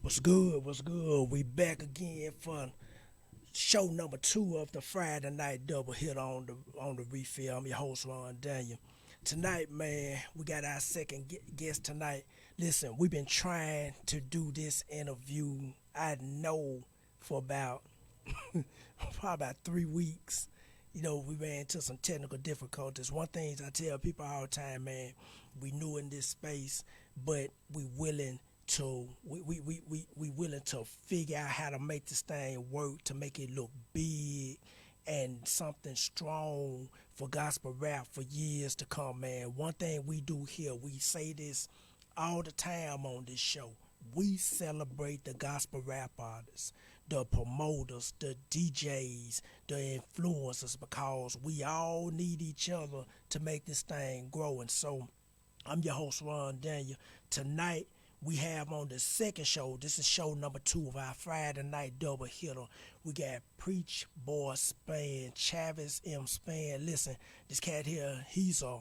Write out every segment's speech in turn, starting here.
What's good? What's good? We back again for show number two of the Friday night double hit on the refill. I'm your host Ron Daniel. Tonight, man, we got our second guest tonight. Listen, we've been trying to do this interview. I know for about probably about 3 weeks. We ran into some technical difficulties. One thing I tell people all the time, man, we new in this space, but we willing to figure out how to make this thing work, to make it look big and something strong for gospel rap for years to come, man. One thing we do here, we say this all the time on this show. We celebrate the gospel rap artists, the promoters, the DJs, the influencers, because we all need each other to make this thing grow. And so I'm your host, Ron Daniel. Tonight, we have on the second show, this is show number two of our Friday night double hitter. We got PreachBoi Spann, Chavis M Spann. Listen, this cat here, he's a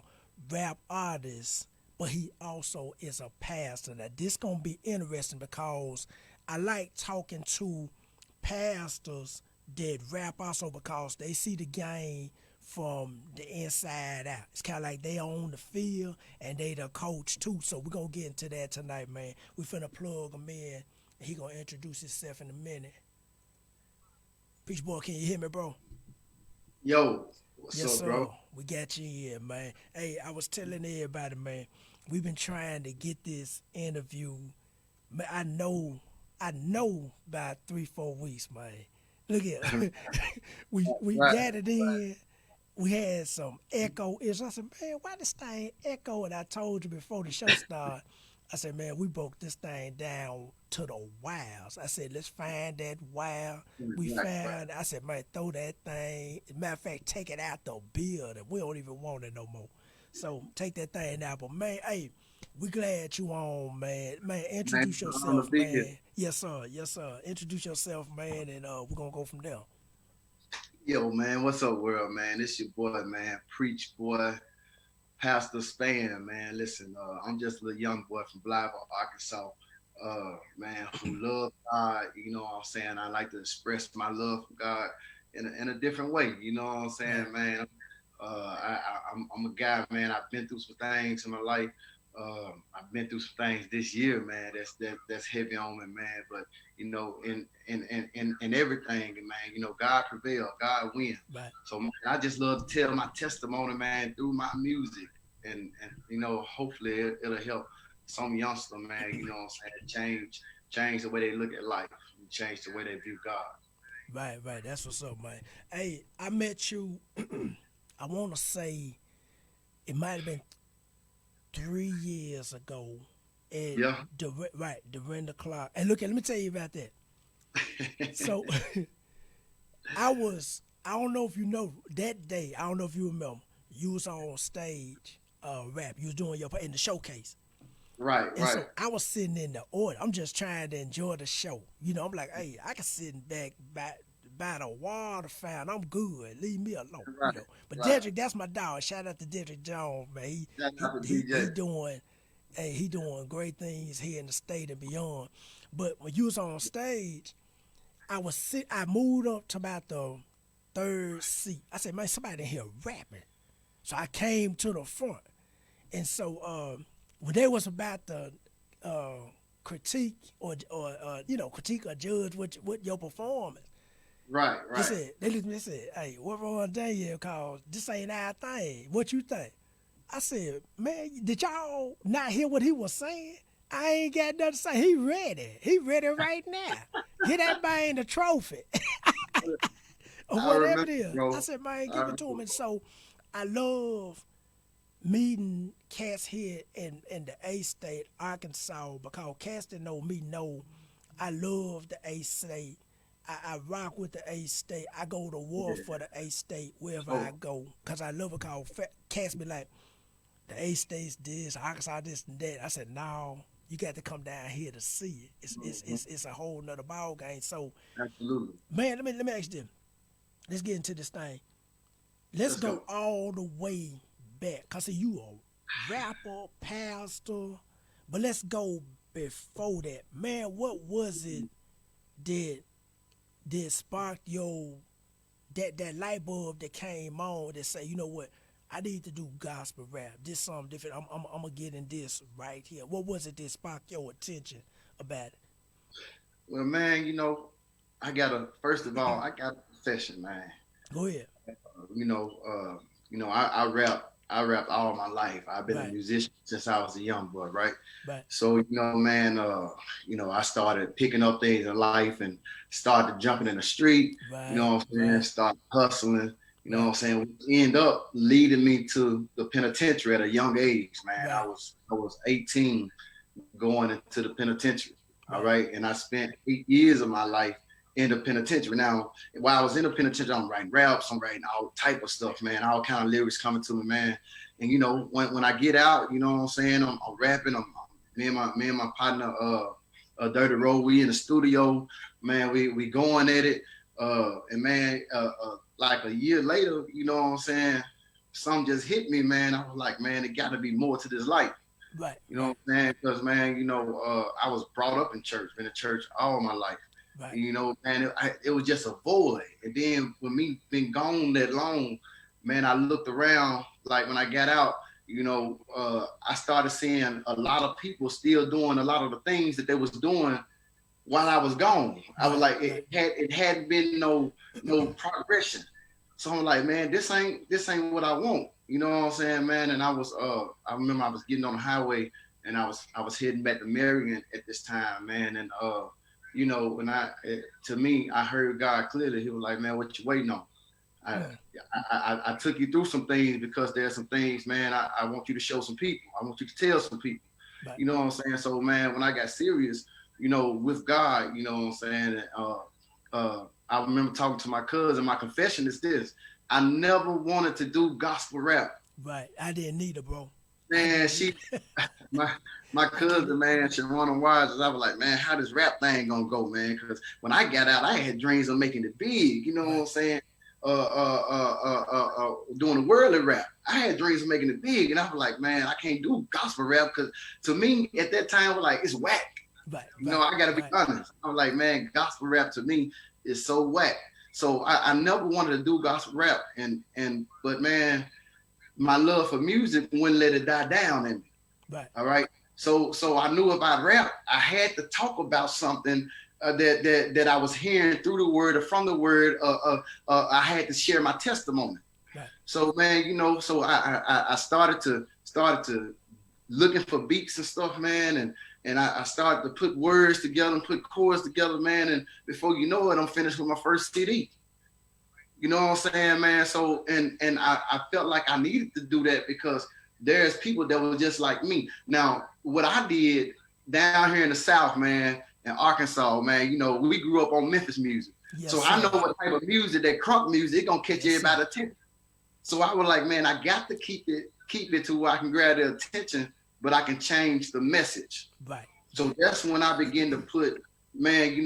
rap artist, but he also is a pastor. Now, this gonna be interesting because I like talking to pastors that rap also because they see the game from the inside out. It's kind of like they own the field and they the coach too. So we're going to get into that tonight, man. We finna plug him in. And he going to introduce himself in a minute. PreachBoi, can you hear me, bro? Yo, what's Yes, up, sir. bro? We got you here, man. Hey, I was telling everybody, man, we've been trying to get this interview. Man, I know about 3-4 weeks, man. Look here. we Right. got it in. We had some echo issues. I said, man, why this thing echo? And I told you before the show started, I said, man, we broke this thing down to the wires. I said, let's find that wire. We Right. found, I said, man, throw that thing. Matter of fact, take it out the building. We don't even want it no more. So take that thing out. But man, hey, we glad you on, man. Man, Man, introduce on the yourself, biggest. man. Yes, sir. Yes, sir. Introduce yourself, man, and we're gonna go from there. Yo, man, what's up, world, man? It's your boy, man, Preach Boy, Pastor Spann, man. Listen, I'm just a little young boy from Blythe, Arkansas, man, who love God. You know what I'm saying? I like to express my love for God in a different way. You know what I'm Right. saying, man? I'm a guy, man. I've been through some things in my life. I've been through some things this year, man. That's heavy on me, man. But in everything, man. God prevail, God win. Right. So man, I just love to tell my testimony, man, through my music, and hopefully it'll help some youngster, man. You know what I'm saying? Change the way they look at life, and change the way they view God. Right, right. That's what's up, man. Hey, I met you. I want to say it might have been 3 years ago at Yeah. the Rent the Clock. And look, let me tell you about that. So I don't know if you know that day. I don't know if you remember. You was on stage, rap. You was doing your in the showcase. Right, And right, so I was sitting in the order. I'm just trying to enjoy the show. I'm like, hey, I can sit back by the water fountain. I'm good. Leave me alone. right, But right. Dedrick, that's my dog. Shout out to Dedrick Jones, man. Shout He out to he he DJ. doing hey, he doing great things here in the state and beyond. But when you was on stage, I moved up to about the third seat. I said, man, somebody in here rapping. So I came to the front. And so when they was about to uh, critique or critique or judge what your performance, Right, they right. said they looked at me and said, "Hey, what wrong Daniel? Cause this ain't our thing. What you think?" I said, "Man, did y'all not hear what he was saying? I ain't got nothing to say. He ready. He ready right now. Get that man the trophy or I whatever remember, it is." I bro. said, "Man, I give it to remember. him." And so I love meeting cats here in the A State, Arkansas, because cats that know me know I love the A State. I rock with the A State. I go to war Yeah. for the A State wherever I So, go, because I love it. Because cats be like, the A State's this, Arkansas this and that. I said, no, you got to come down here to see it. It's it's mhm, it's, it's a whole nother ball game. So, absolutely. man, let me ask you this. Let's get into this thing. Let's Let's go go. all the way back. Cause see, you a rapper, pastor, but let's go before that, man, what was it that sparked your that light bulb that came on that say, you know what, I need to do gospel rap. This something different. I'm gonna get in this right here. What was it that sparked your attention about it? Well, man, first of all, I got a profession, man. Go ahead. You know, I rap. I rapped all my life. I've been a Right, musician since I was a young boy, right? right, So, man, I started picking up things in life and started jumping in the street, you know right, what I'm saying? right, Started hustling, you know what right, I'm saying? Which end up leading me to the penitentiary at a young age, man. I right, was 18 going into the penitentiary. All right, right. And I spent 8 years of my life in the penitentiary. Now, while I was in the penitentiary, I'm writing raps, I'm writing all type of stuff, man. All kind of lyrics coming to me, man. And when I get out, you know what I'm saying? I'm rapping. Me and my partner, Dirty Roll, we in the studio, man. We going at it. And man, like a year later, you know what I'm saying? Something just hit me, man. I was like, man, it got to be more to this life. right, You know right, what I'm saying? Because, man, I was brought up in church, been in church all my life. right, Man, it was just a void. And then with me being gone that long, man, I looked around, like when I got out, I started seeing a lot of people still doing a lot of the things that they was doing while I was gone. I was right, like, right, it hadn't been no progression. So I'm like, man, this ain't what I want. You know what I'm saying, man? And I remember I was getting on the highway and I was heading back to Marion at this time, man. And when to me, I heard God clearly. He was like, man, what you waiting on? I, mm, I took you through some things because there's some things, man. I want you to show some people. I want you to tell some people. right, You know what I'm saying? So, man, when I got serious, with God, you know what I'm saying? I remember talking to my cousin. My confession is this: I never wanted to do gospel rap. right. I didn't need it, bro. I Man, didn't need my my I get it. cousin, man, Sharon Wise, I was like, man, how this rap thing gonna go, man? Because when I got out, I had dreams of making it big. You know what Right, I'm saying? Doing the worldly rap. I had dreams of making it big, and I was like, man, I can't do gospel rap because to me at that time, I was like, it's whack. right, right, I gotta be right, honest. I'm like, man, gospel rap to me is so whack. So I never wanted to do gospel rap, but man, my love for music wouldn't let it die down in me. right, All right. So I knew if I rap, I had to talk about something that I was hearing through the word or from the word. I had to share my testimony. right, So man, so I started to looking for beats and stuff, man, and I started to put words together and put chords together, man. And before you know it, I'm finished with my first CD. You know what I'm saying, man? So and I felt like I needed to do that because there's people that were just like me. Now, what I did down here in the South, man, in Arkansas, man, we grew up on Memphis music. yes, So I know sir, what type of music, that crunk music, it gonna catch yes, sir, everybody's attention. So I was like, man, I got to keep it to where I can grab their attention, but I can change the message. right, So that's when I begin to put, man,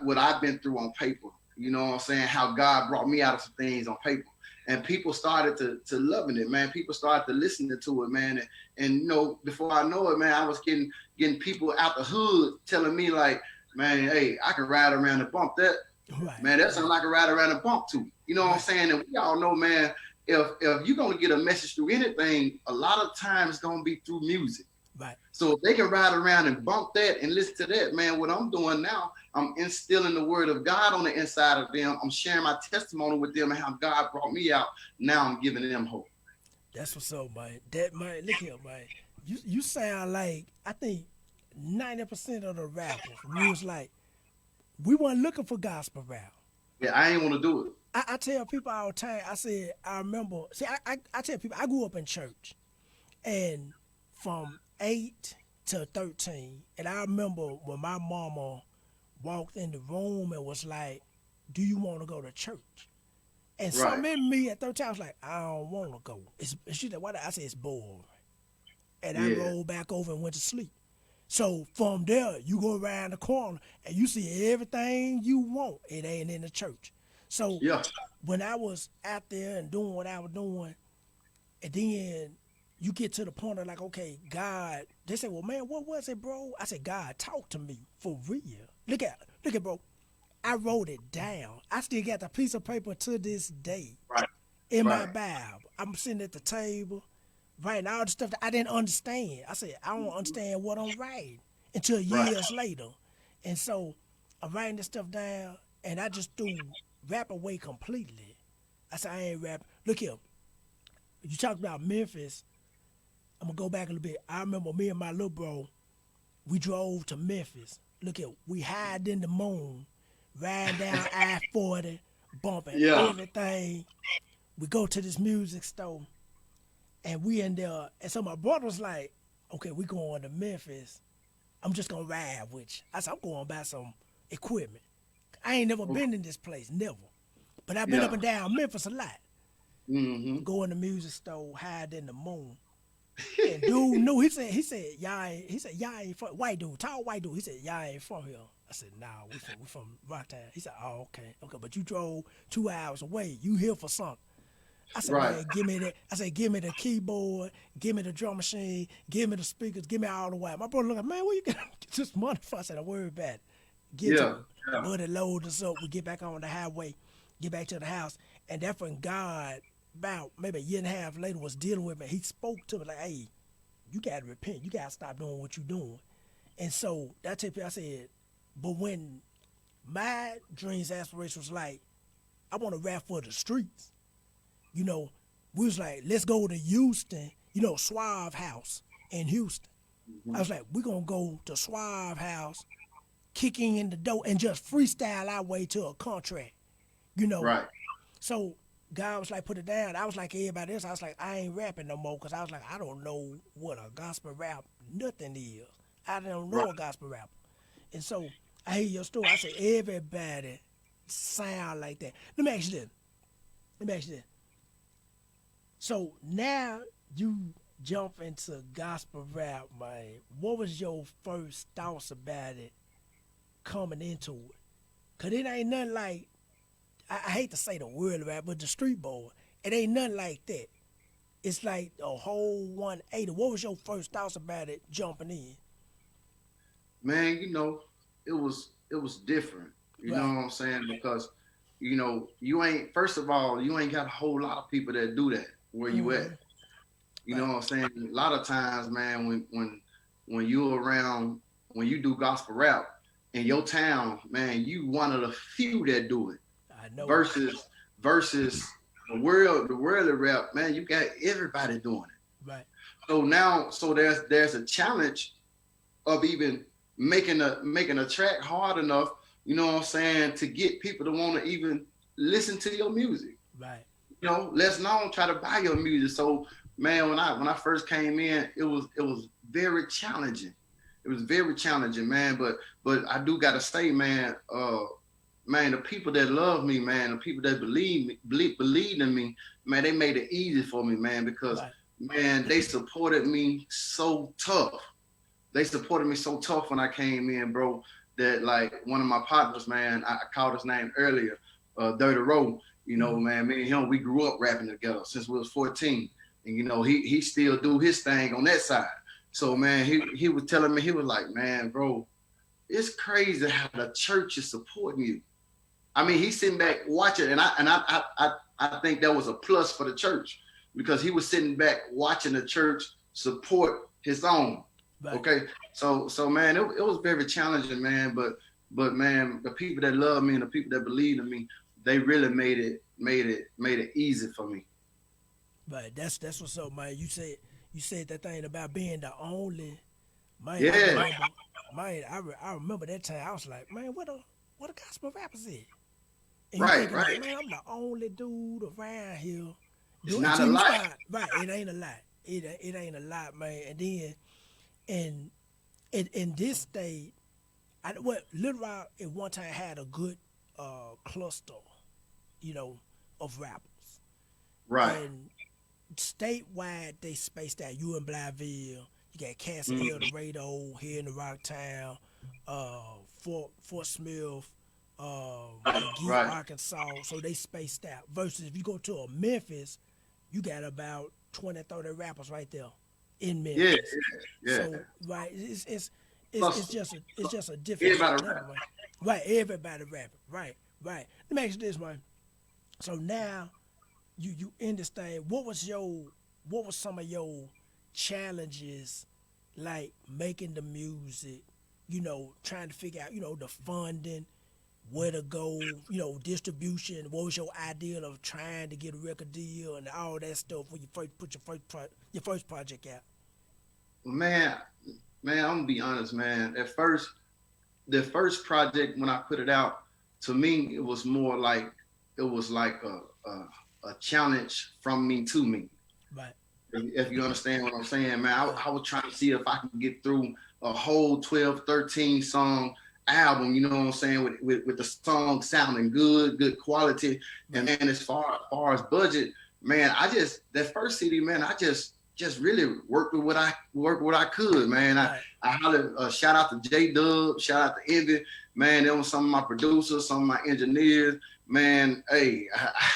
what I've been through on paper. You know what I'm saying? How God brought me out of some things on paper. And people started to loving it, man. People started to listening to it, man. And before I know it, man, I was getting people out the hood telling me like, man, hey, I can ride around and bump that. right, Man, that sounds right, like a ride around and bump to. You know what I'm right, saying? And we all know, man, if you're gonna get a message through anything, a lot of times it's gonna be through music. right. So if they can ride around and bump that and listen to that, man, what I'm doing now, I'm instilling the word of God on the inside of them. I'm sharing my testimony with them and how God brought me out. Now I'm giving them hope. That's what's up, man. That man, look here, man. You sound like I think 90% of the rappers. We was like, we weren't looking for gospel rap. Yeah, I ain't want to do it. I tell people all the time. I said I remember. See, I tell people I grew up in church, and from 8 to 13, and I remember when my mama walked in the room and was like, "Do you want to go to church?" And Right. something in me at 13, I was like, "I don't want to go." She said, "Why?" I said, "It's boring," and I Yeah. rolled back over and went to sleep. So from there, you go around the corner and you see everything you want. It ain't in the church. So Yeah. when I was out there and doing what I was doing, and then you get to the point of like, okay, God, they say, well, man, what was it, bro? I said, God, talk to me for real. Look at, bro. I wrote it down. I still got the piece of paper to this day Right. in my Right. Bible. I'm sitting at the table, writing all the stuff that I didn't understand. I said, I don't understand what I'm writing until Right. years later. And so I'm writing this stuff down, and I just threw rap away completely. I said, I ain't rapping. Look here. You talked about Memphis. I'm going to go back a little bit. I remember me and my little bro, we drove to Memphis. Look here. We hide in the moon, riding down I-40, bumping Yeah. everything. We go to this music store, and we in there. And so my brother was like, okay, we going to Memphis. I'm just going to ride with you. I said, I'm going to buy some equipment. I ain't never been in this place, never. But I've been Yeah. up and down Memphis a lot. Mm-hmm. Go in the music store, hide in the moon. And dude knew. He said, y'all ain't from, white dude, tall white dude. He said, y'all ain't from here. I said, nah, we from Rocktown. He said, oh, okay, but you drove 2 hours away. You here for something. I said, Right. man, give me that. I said, give me the keyboard, give me the drum machine, give me the speakers, give me all the wire. My brother looked at, man, where you get this money from? I said, don't worry about it. Get to Yeah. it. Yeah. Buddy load us up. We get back on the highway, get back to the house. And that's when God, about maybe a year and a half later, was dealing with me. He spoke to me like, hey, you got to repent. You got to stop doing what you're doing. And so that tip, I said, but when my dreams, aspirations was like, I want to rap for the streets. You know, we was like, let's go to Houston, Suave House in Houston. I was like, we're going to go to Suave House, kicking in the door, and just freestyle our way to a contract, Right. So God was like, put it down. I was like everybody else. I was like, I ain't rapping no more because I was like, I don't know what a gospel rap nothing is. I don't know a gospel rapper. And so I hear your story. I say, everybody sound like that. Let me ask you this. So now you jump into gospel rap, man. What was your first thoughts about it coming into it? Because it ain't nothing like, I hate to say the word rap, but the street boy, it ain't nothing like that. It's like a whole 180. What was your first thoughts about it jumping in? Man, it was different. You know Right. what I'm saying? Because, you ain't, first of all, you ain't got a whole lot of people that do that where you at. You know Right. what I'm saying? A lot of times, man, when you're around, when you do gospel rap in your town, man, you one of the few that do it. I know. Versus the worldly rap, man, you got everybody doing it. Right. So now, there's a challenge of even making a track hard enough, you know what I'm saying, to get people to want to even listen to your music. Right. Let's not try to buy your music. So, man, when I first came in, it was very challenging. It was very challenging, man. But I do gotta say, man, man, the people that love me, man, the people that believe in me, man, they made it easy for me, man, because Right. man, they supported me so tough. They supported me so tough when I came in, bro, that like one of my partners, man, I called his name earlier, Dirty Row, man, me and him, we grew up rapping together since we was 14. And, he still do his thing on that side. So, man, he was telling me, he was like, man, bro, it's crazy how the church is supporting you. I mean, he's sitting back watching, and I think that was a plus for the church because he was sitting back watching the church support his own. Right. Okay, so man, it was very challenging, man. But man, the people that love me and the people that believe in me, they really made it easy for me. Right. That's what's up, man. You said that thing about being the only man. Yeah. I remember that time. I was like, man, what a gospel rappers is. And Right, you thinking right. like, man, I'm the only dude around here. It's not a you lot. right, it ain't a lot. It ain't a lot, man. And then in this state, Little Rock at one time had a good cluster, of rappers. Right. And statewide, they spaced out. You in Blytheville, you got cats in El Dorado, here in the Rocktown, Fort Smith, McGee, Right. Arkansas. So they spaced out. Versus if you go to a Memphis, you got about 20, 30 rappers right there in Yeah, Memphis. yeah. So right, Plus, it's just a different everybody level, man. Right, everybody rapping. Right, right. Let me ask you this, man. So now you understand what was some of your challenges like making the music, trying to figure out, the funding, where to go, distribution. What was your idea of trying to get a record deal and all that stuff when you first put your first project out? man, man, I'm gonna be honest, man. At first, the first project when I put it out, to me, it was more like a challenge from me to me. Right. If you understand what I'm saying, man, I was trying to see if I could get through a whole 12, 13 song album, you know what I'm saying, with the song sounding good quality. And man, as far as budget, man, that first CD, man, I just really worked with what I could, man. Right. I hollered, shout out to J Dub, shout out to Envy, man. Them was some of my producers, some of my engineers, man. Hey,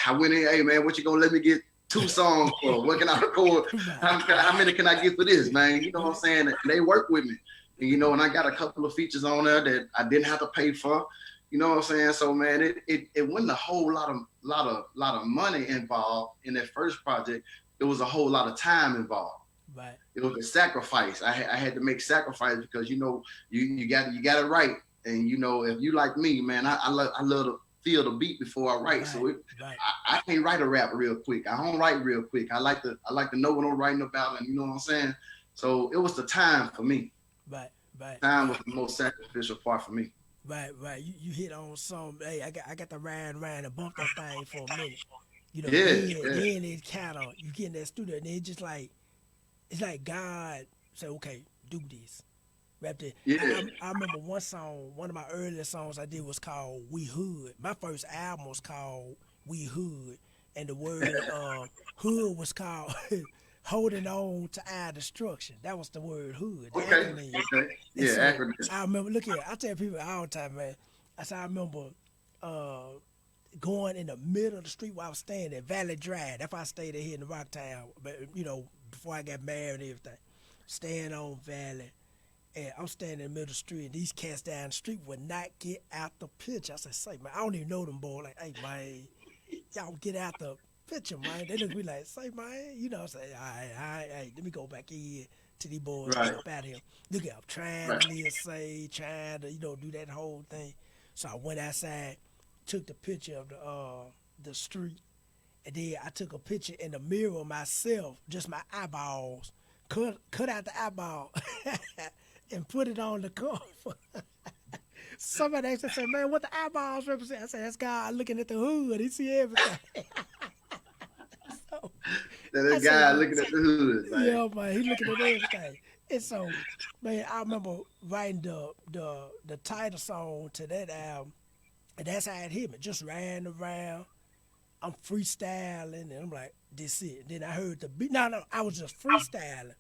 I went in, hey man, what you gonna let me get 2 songs for? What can I record? How many can I get for this, man? You know what I'm saying? They work with me. And I got a couple of features on there that I didn't have to pay for. You know what I'm saying? So man, it wasn't a whole lot of money involved in that first project. It was a whole lot of time involved. Right. It was a sacrifice. I had to make sacrifice because you got it right. And if you like me, man, I love to feel the beat before I write. Right. So I can't write a rap real quick. I don't write real quick. I like to know what I'm writing about, and you know what I'm saying? So it was the time for me. Right, right. Time was the most sacrificial part for me. Right, right. You hit on some. Hey, I got to ride around and bump that thing for a minute. Then it kind of you get in that studio and it's like God said, okay, do this. Rap that. Yeah. I remember one song, one of my earliest songs I did was called We Hood. My first album was called We Hood, and the word hood was called Holding On to Our Destruction. That was the word hood. The acronym. Okay. Yeah, so, acronym. I remember, look here, I tell people all the time, man. I remember going in the middle of the street where I was staying at Valley Drive. That's why I stayed here in the Rocktown, but before I got married and everything. Staying on Valley. And I'm standing in the middle of the street, and these cats down the street would not get out the picture. I said, say, man, I don't even know them, boy. Like, hey, man, y'all get out the picture, man. They look at me like, say, man, I say, all right, let me go back in to these boys and get up out of here. Look at, I'm trying to live safe, trying to, do that whole thing. So I went outside, took the picture of the street, and then I took a picture in the mirror of myself, just my eyeballs, cut out the eyeball, and put it on the cover. Somebody actually said, man, what the eyeballs represent? I said, that's God looking at the hood. He see everything. That guy looking at the hood, man. Yeah, man, he looking at everything. And so, man, I remember writing the title song to that album, and that's how it hit me. Just riding around, I'm freestyling, and I'm like, this it. Then I heard the beat. No, I was just freestyling.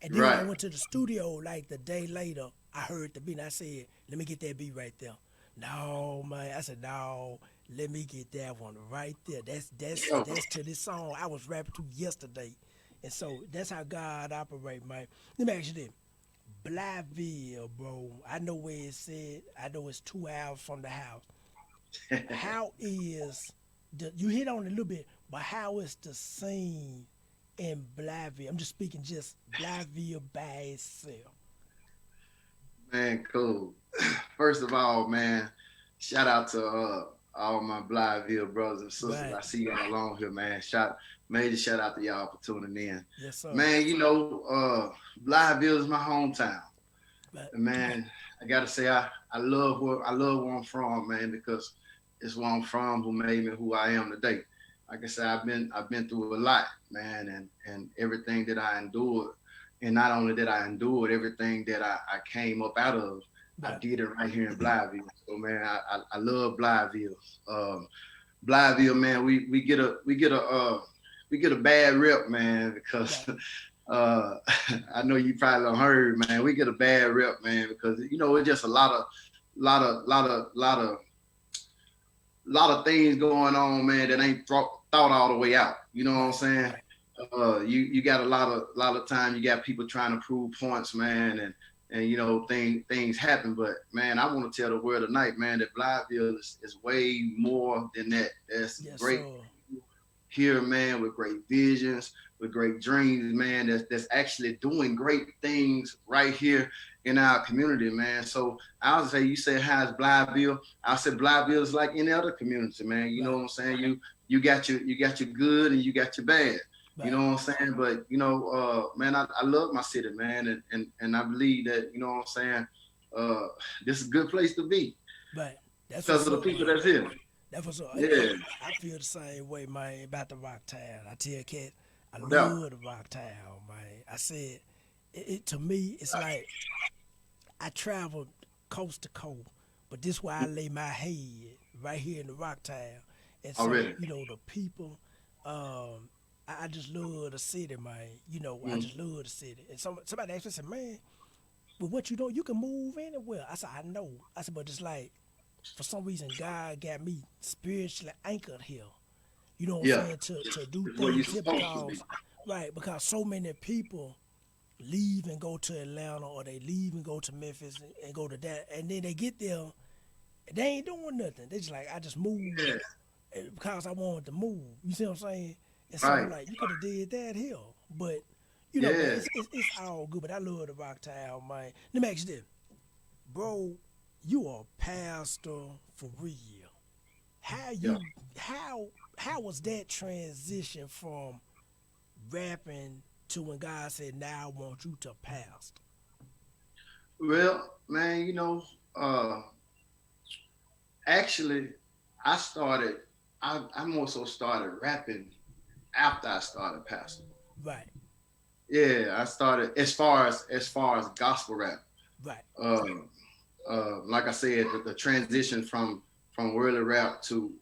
And then I went to the studio like the day later. I heard the beat, and I said, let me get that beat right there. No, man. I said, no, let me get that one right there. That's to this song I was rapping to yesterday. And so that's how God operates, man. Let me ask you this. Blytheville, bro. I know where it's said. I know it's 2 hours from the house. How is you hit on it a little bit, but how is the scene in Blytheville? I'm just speaking just Blytheville by itself. Man, cool. First of all, man, shout out to all my Blytheville brothers and sisters. Right. I see y'all along here, man. Major shout out to y'all for tuning in. Yes, sir. Man, Blytheville is my hometown. Right. And man, I gotta say I love where I'm from, man, because it's where I'm from who made me who I am today. Like I said, I've been through a lot, man, and everything that I endured. And not only that I endured, everything that I came up out of, I did it right here in Blytheville. So man, I love Blytheville. Blytheville, man, we get a bad rep, man, because I know you probably don't heard, man. We get a bad rep, man, because it's just a lot of things going on, man, that ain't thought all the way out. You know what I'm saying? You got a lot of time. You got people trying to prove points, man, and you know things happen. But man, I want to tell the world tonight, man, that Blytheville is way more than that. That's Yes, great sir. here, man, with great visions, with great dreams, man. That's actually doing great things right here in our community, man. So I'll say, you say how's Blytheville? I said Blytheville is like any other community, man. You know Right, what I'm saying? You got your good and you got your bad. You know right. what I'm saying? But you know, man, I love my city, man, and I believe that, you know what I'm saying, uh, this is a good place to be But that's because what's of the up, people man. that's here. That's what's up. Yeah, I feel the same way, man, about the Rock Town. I tell Cat, I no doubt. love the Rock Town, man. I said, to me, it's like I traveled coast to coast, but this where I lay my head right here in the Rock Town. And so, Already. the people, I just love the city, man. I Mm. just love the city. And somebody asked me, said, man, with what you know, you can move anywhere. I said, I know. I said, but it's like, for some reason, God got me spiritually anchored here. You know what I'm Yeah, saying? To do it's where you're things here supposed to be. because so many people leave and go to Atlanta or they leave and go to Memphis and go to that, and then they get there, they ain't doing nothing. They just like, I just moved Yeah, because I wanted to move. You see what I'm saying? And so I'm right. like, you could have did that here, but man, Yeah, it's all good. But I love the Rock Town, man. Let me ask you this, bro. You are a pastor for real. How yeah. you how was that transition from rapping to when God said, "Now I want you to pastor"? Well, man, uh, actually, I started. I more so started rapping after I started pastoring. Right, Yeah, I started as far as gospel rap. right, Uh, like I said, the transition from worldly rap to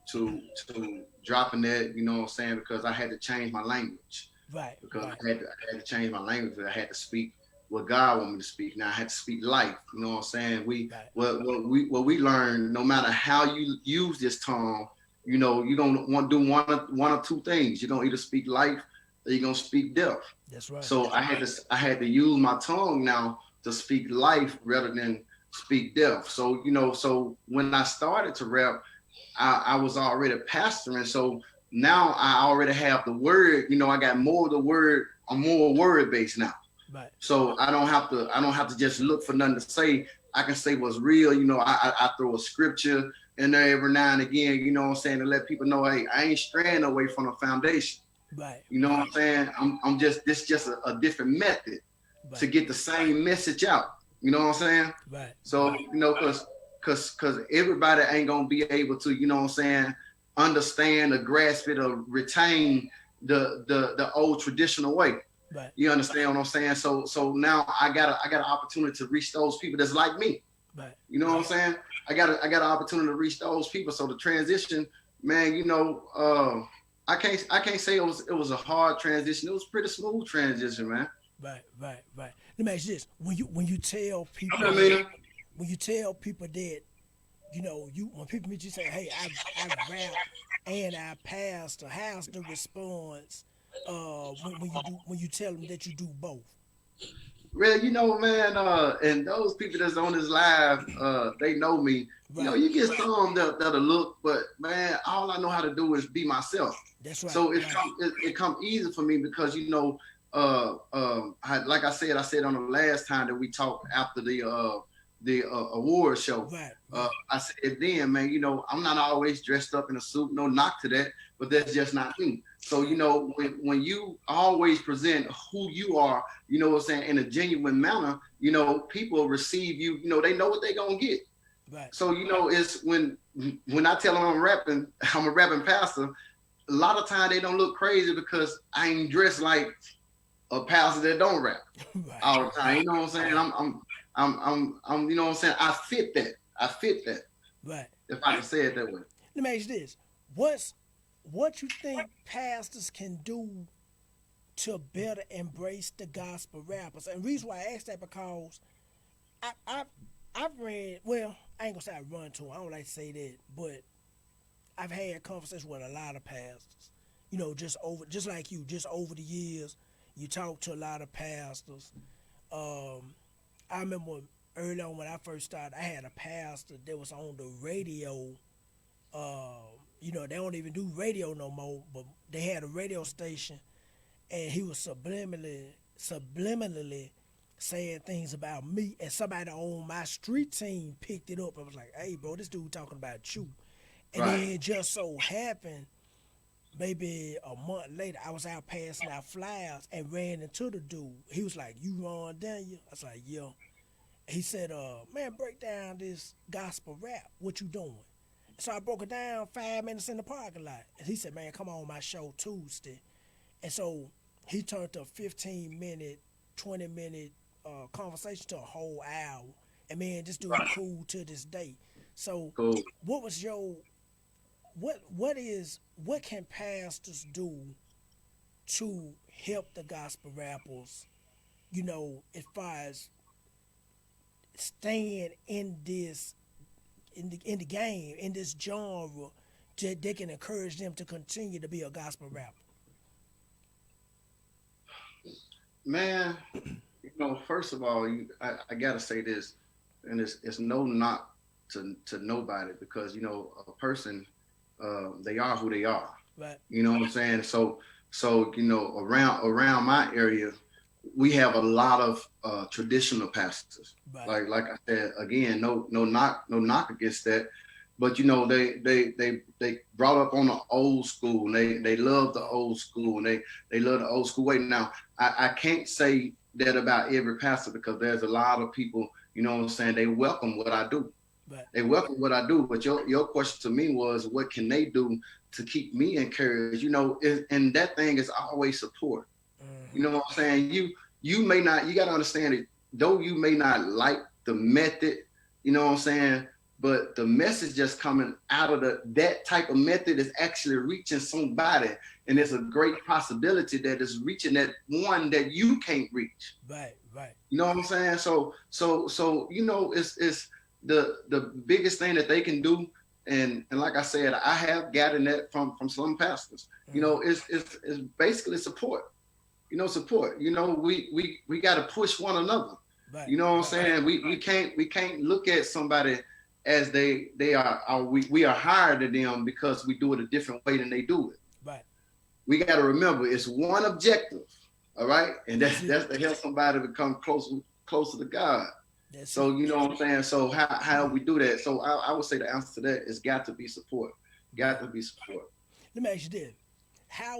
dropping that, you know what I'm saying? Because I had to change my language. right, Because right, I had to change my language. I had to speak what God wanted me to speak. Now I had to speak life. You know what I'm saying? right, What we learn, no matter how you use this tongue, you're gonna want to do one or two things. You're gonna either speak life or you're gonna speak death. that's right. So I had to use my tongue now to speak life rather than speak death. So so when I started to rap, I was already pastoring. So now I already have the word. I got more of the word. I'm more word based now. Right, So I don't have to just look for nothing to say. I can say what's real. I throw a scripture in there every now and again. You know what I'm saying, to let people know, hey, I ain't straying away from the foundation. right, You know what right, I'm saying? I'm just this just a different method to right, get the same message out. You know what I'm saying? right, So right, because everybody ain't gonna be able to, you know what I'm saying, understand or grasp it or retain the old traditional way. right, You understand what I'm saying? So now I got an opportunity to reach those people that's like me. right, You know what I'm right. saying? I got an opportunity to reach those people. So the transition, man, I can't say it was a hard transition. It was a pretty smooth transition, man. Right, right, right. Let me ask you this: when you tell I people that mean, when you tell people that you when people meet you say, "Hey, I rap and I pastor," how's the response when you tell them that you do both? really, man, and those people that's on this live, they know me. Right. You get some that'll look, but man, all I know how to do is be myself. That's right. So Right. it come easy for me because like I said on the last time that we talked after the award show. Right. Right. I said then, man, I'm not always dressed up in a suit. No knock to that, but that's just not me. So Right. when you always present who you are, you know what I'm saying, in a genuine manner, people receive you. They know what they're gonna get. Right. So it's when I tell them I'm rapping, I'm a rapping pastor. A lot of time they don't look crazy because I ain't dressed like a pastor that don't rap Right. all the time. Right. You know what I'm saying? Right. I'm you know what I'm saying? I fit that. I fit that. Right. If I can say it that way. Let me ask you this: what you think pastors can do to better embrace the gospel rappers? And the reason why I ask that because I I I've read, well, I ain't gonna say I run to 'em, I don't like to say that, but I've had conversations with a lot of pastors, you know, just like you, just over the years, you talk to a lot of pastors. I remember early on when I first started, I had a pastor that was on the radio. You know, they don't even do radio no more, but they had a radio station, and he was subliminally saying things about me, and somebody on my street team picked it up and was like, "Hey, bro, this dude talking about you." And Right. then it just so happened, maybe a month later, I was out passing out flyers and ran into the dude. He was like, "You Ron Daniel?" I was like, "Yeah." He said, "Man, break down this gospel rap. What you doing?" So I broke it down 5 minutes in the parking lot. And he said, "Man, come on my show Tuesday." And so he turned a 15-minute, 20-minute conversation to a whole hour. And man, this dude Right. cool to this day. So Cool. what was your what can pastors do to help the gospel rappers, you know, as far as staying in this in the game, in this genre, that they can encourage them to continue to be a gospel rapper? Man, first of all, I gotta say this, and it's no knock to nobody, because a person, they are who they are. Right, You know what I'm saying? So around my area, we have a lot of traditional pastors. right, Like I said again, no knock against that, but they brought up on the old school. And they love the old school, and they love the old school way. Now I can't say that about every pastor, because there's a lot of people. You know what I'm saying? They welcome what I do. right. They welcome what I do. But your question to me was, what can they do to keep me encouraged? And that thing is always support. You know what I'm saying? You may not, you got to understand it, though you may not like the method, you know what I'm saying? But the message just coming out of that type of method is actually reaching somebody. And there's a great possibility that it's reaching that one that you can't reach. Right, right. You know what I'm saying? So it's the biggest thing that they can do. And like I said, I have gotten that from some pastors. It's basically support. Support. We got to push one another. Right. You know what I'm saying? We can't look at somebody as they are we are higher than them because we do it a different way than they do it. Right. We got to remember, it's one objective, all right, and that's to help somebody become closer to God. So you know what I'm saying. So how we do that? So I would say the answer to that is got to be support. Got to be support. Let me ask you this: how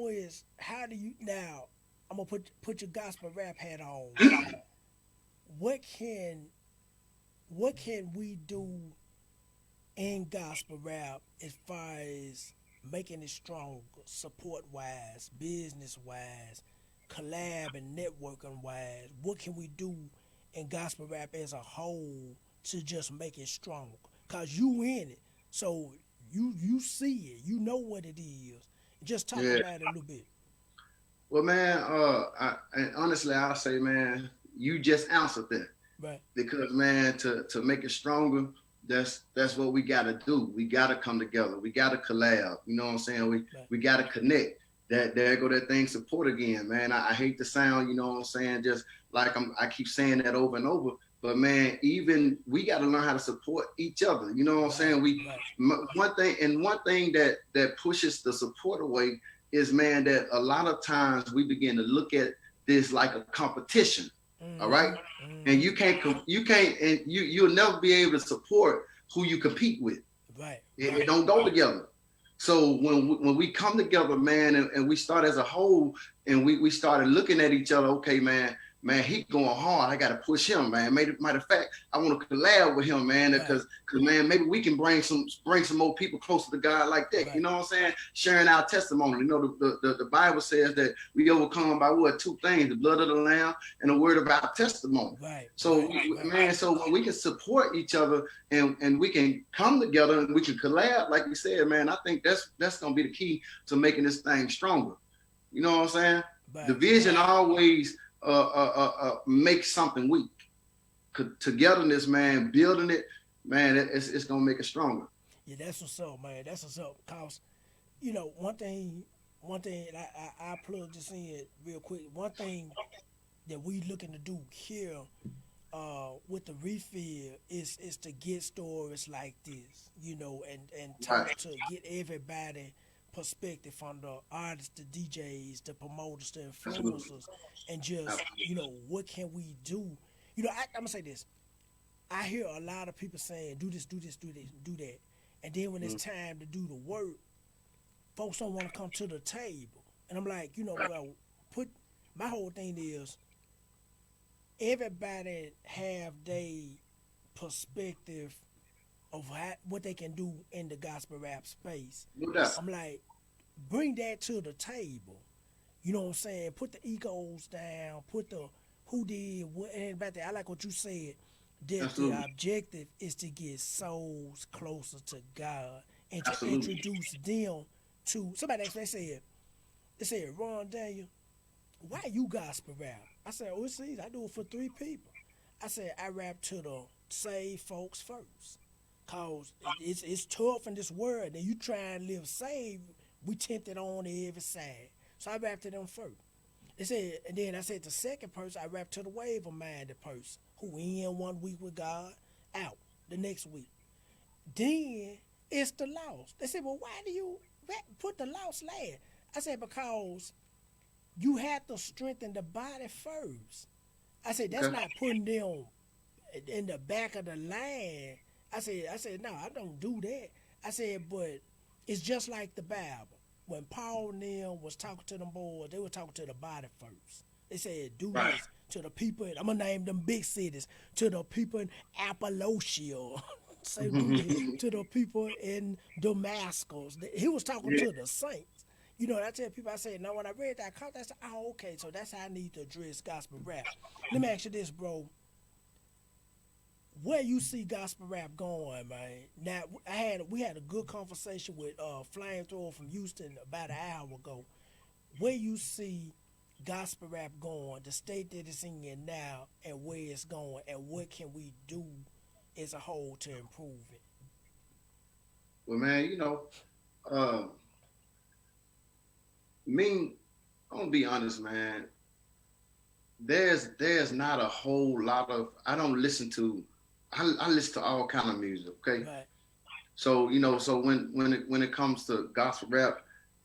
do you now? I'm gonna put your gospel rap hat on. What can we do in gospel rap as far as making it stronger, support wise, business wise, collab and networking wise? What can we do in gospel rap as a whole to just make it stronger? Cause you in it, so you see it, you know what it is. Just talk about it a little bit. Well, man, and honestly, I'll say, man, you just answered that. Right. Because, man, to make it stronger, that's what we got to do. We got to come together. We got to collab. You know what I'm saying? We got to connect. There go that thing, support again, man. I hate the sound, you know what I'm saying? Just like I keep saying that over and over. But, man, even we got to learn how to support each other. You know what I'm saying? One thing that pushes the support away is, man, that a lot of times we begin to look at this like a competition. All right. And you'll never be able to support who you compete with. Right. It don't go together. So when we come together, man, and we start as a whole, and we started looking at each other, okay, man, he going hard. I got to push him, man. Matter of fact, I want to collab with him, man, because man, maybe we can bring some more people closer to God like that. Right. You know what I'm saying? Sharing our testimony. You know, the Bible says that we overcome by what? Two things: the blood of the Lamb and the word of our testimony. Right. So, man, so when we can support each other and we can come together and we can collab, like you said, man, I think that's gonna be the key to making this thing stronger. You know what I'm saying? Right. Division always make something weak. Togetherness, man, building it, man, it's gonna make it stronger. Yeah, that's what's up, man. That's what's up. Cause, one thing one thing I plug this in real quick. One thing that we looking to do here with the refill is to get stories like this, you know, and Right. talk to get everybody perspective from the artists, the DJs, the promoters, the Absolutely. influencers, and just, Absolutely. you know, what can we do? You know, I'm gonna say this. I hear a lot of people saying, do this, do this, do this, do that. And then when it's Mhm. time to do the work, folks don't want to come to the table. And I'm like, you know, well, put my whole thing is everybody have their perspective of what they can do in the gospel rap space. No doubt. I'm like, bring that to the table. You know what I'm saying? Put the egos down. Put the who did what. And about that, I like what you said. That the Absolutely. objective is to get souls closer to God and to Absolutely. introduce them to somebody. They said, Ron Daniel, why you gospel rap? I said, oh, it's easy. I do it for 3 people. I said, I rap to the saved folks first. Cause it's tough in this world and you try and live saved, we tempted on every side. So I rap to them first. They said, and then I said the second person, I rap to the waiver minded person who in 1 week with God, out the next week. Then it's the lost. They said, well, why do you put the lost last? I said, because you have to strengthen the body first. I said, that's Okay. not putting them in the back of the line. I said, no, I don't do that. I said, but it's just like the Bible. When Paul and them was talking to them boys, they were talking to the body first. They said, do Right. this to the people. I'm gonna name them big cities. To the people in Appalachia. Say, do this to the people in Damascus. He was talking Yeah. to the saints. You know, I tell people, I said, now when I read that context, I said, oh, okay, so that's how I need to address gospel rap. Let me ask you this, bro. Where you see gospel rap going, man? Now we had a good conversation with Flamethrower from Houston about an hour ago. Where you see gospel rap going, the state that it's in now, and where it's going, and what can we do as a whole to improve it? Well, man, uh, me, I'm gonna be honest, man. There's not a whole lot of. I don't listen to. I listen to all kind of music. Okay, Right, so so when it comes to gospel rap,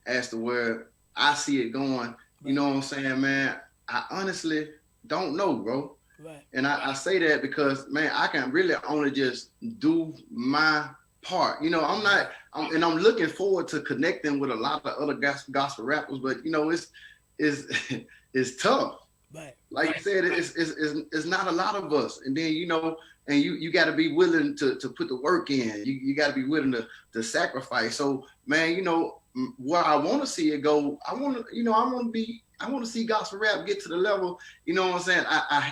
as to where I see it going, you right, know what I'm saying, man. I honestly don't know, bro. right, And I say that because, man, I can really only just do my part. right, And I'm looking forward to connecting with a lot of other gospel rappers, but it's it's tough. right, Like you said, it's not a lot of us. And then and you got to be willing to put the work in. You got to be willing to sacrifice. So, man, where I want to see it go, I want to see gospel rap get to the level. You know what I'm saying?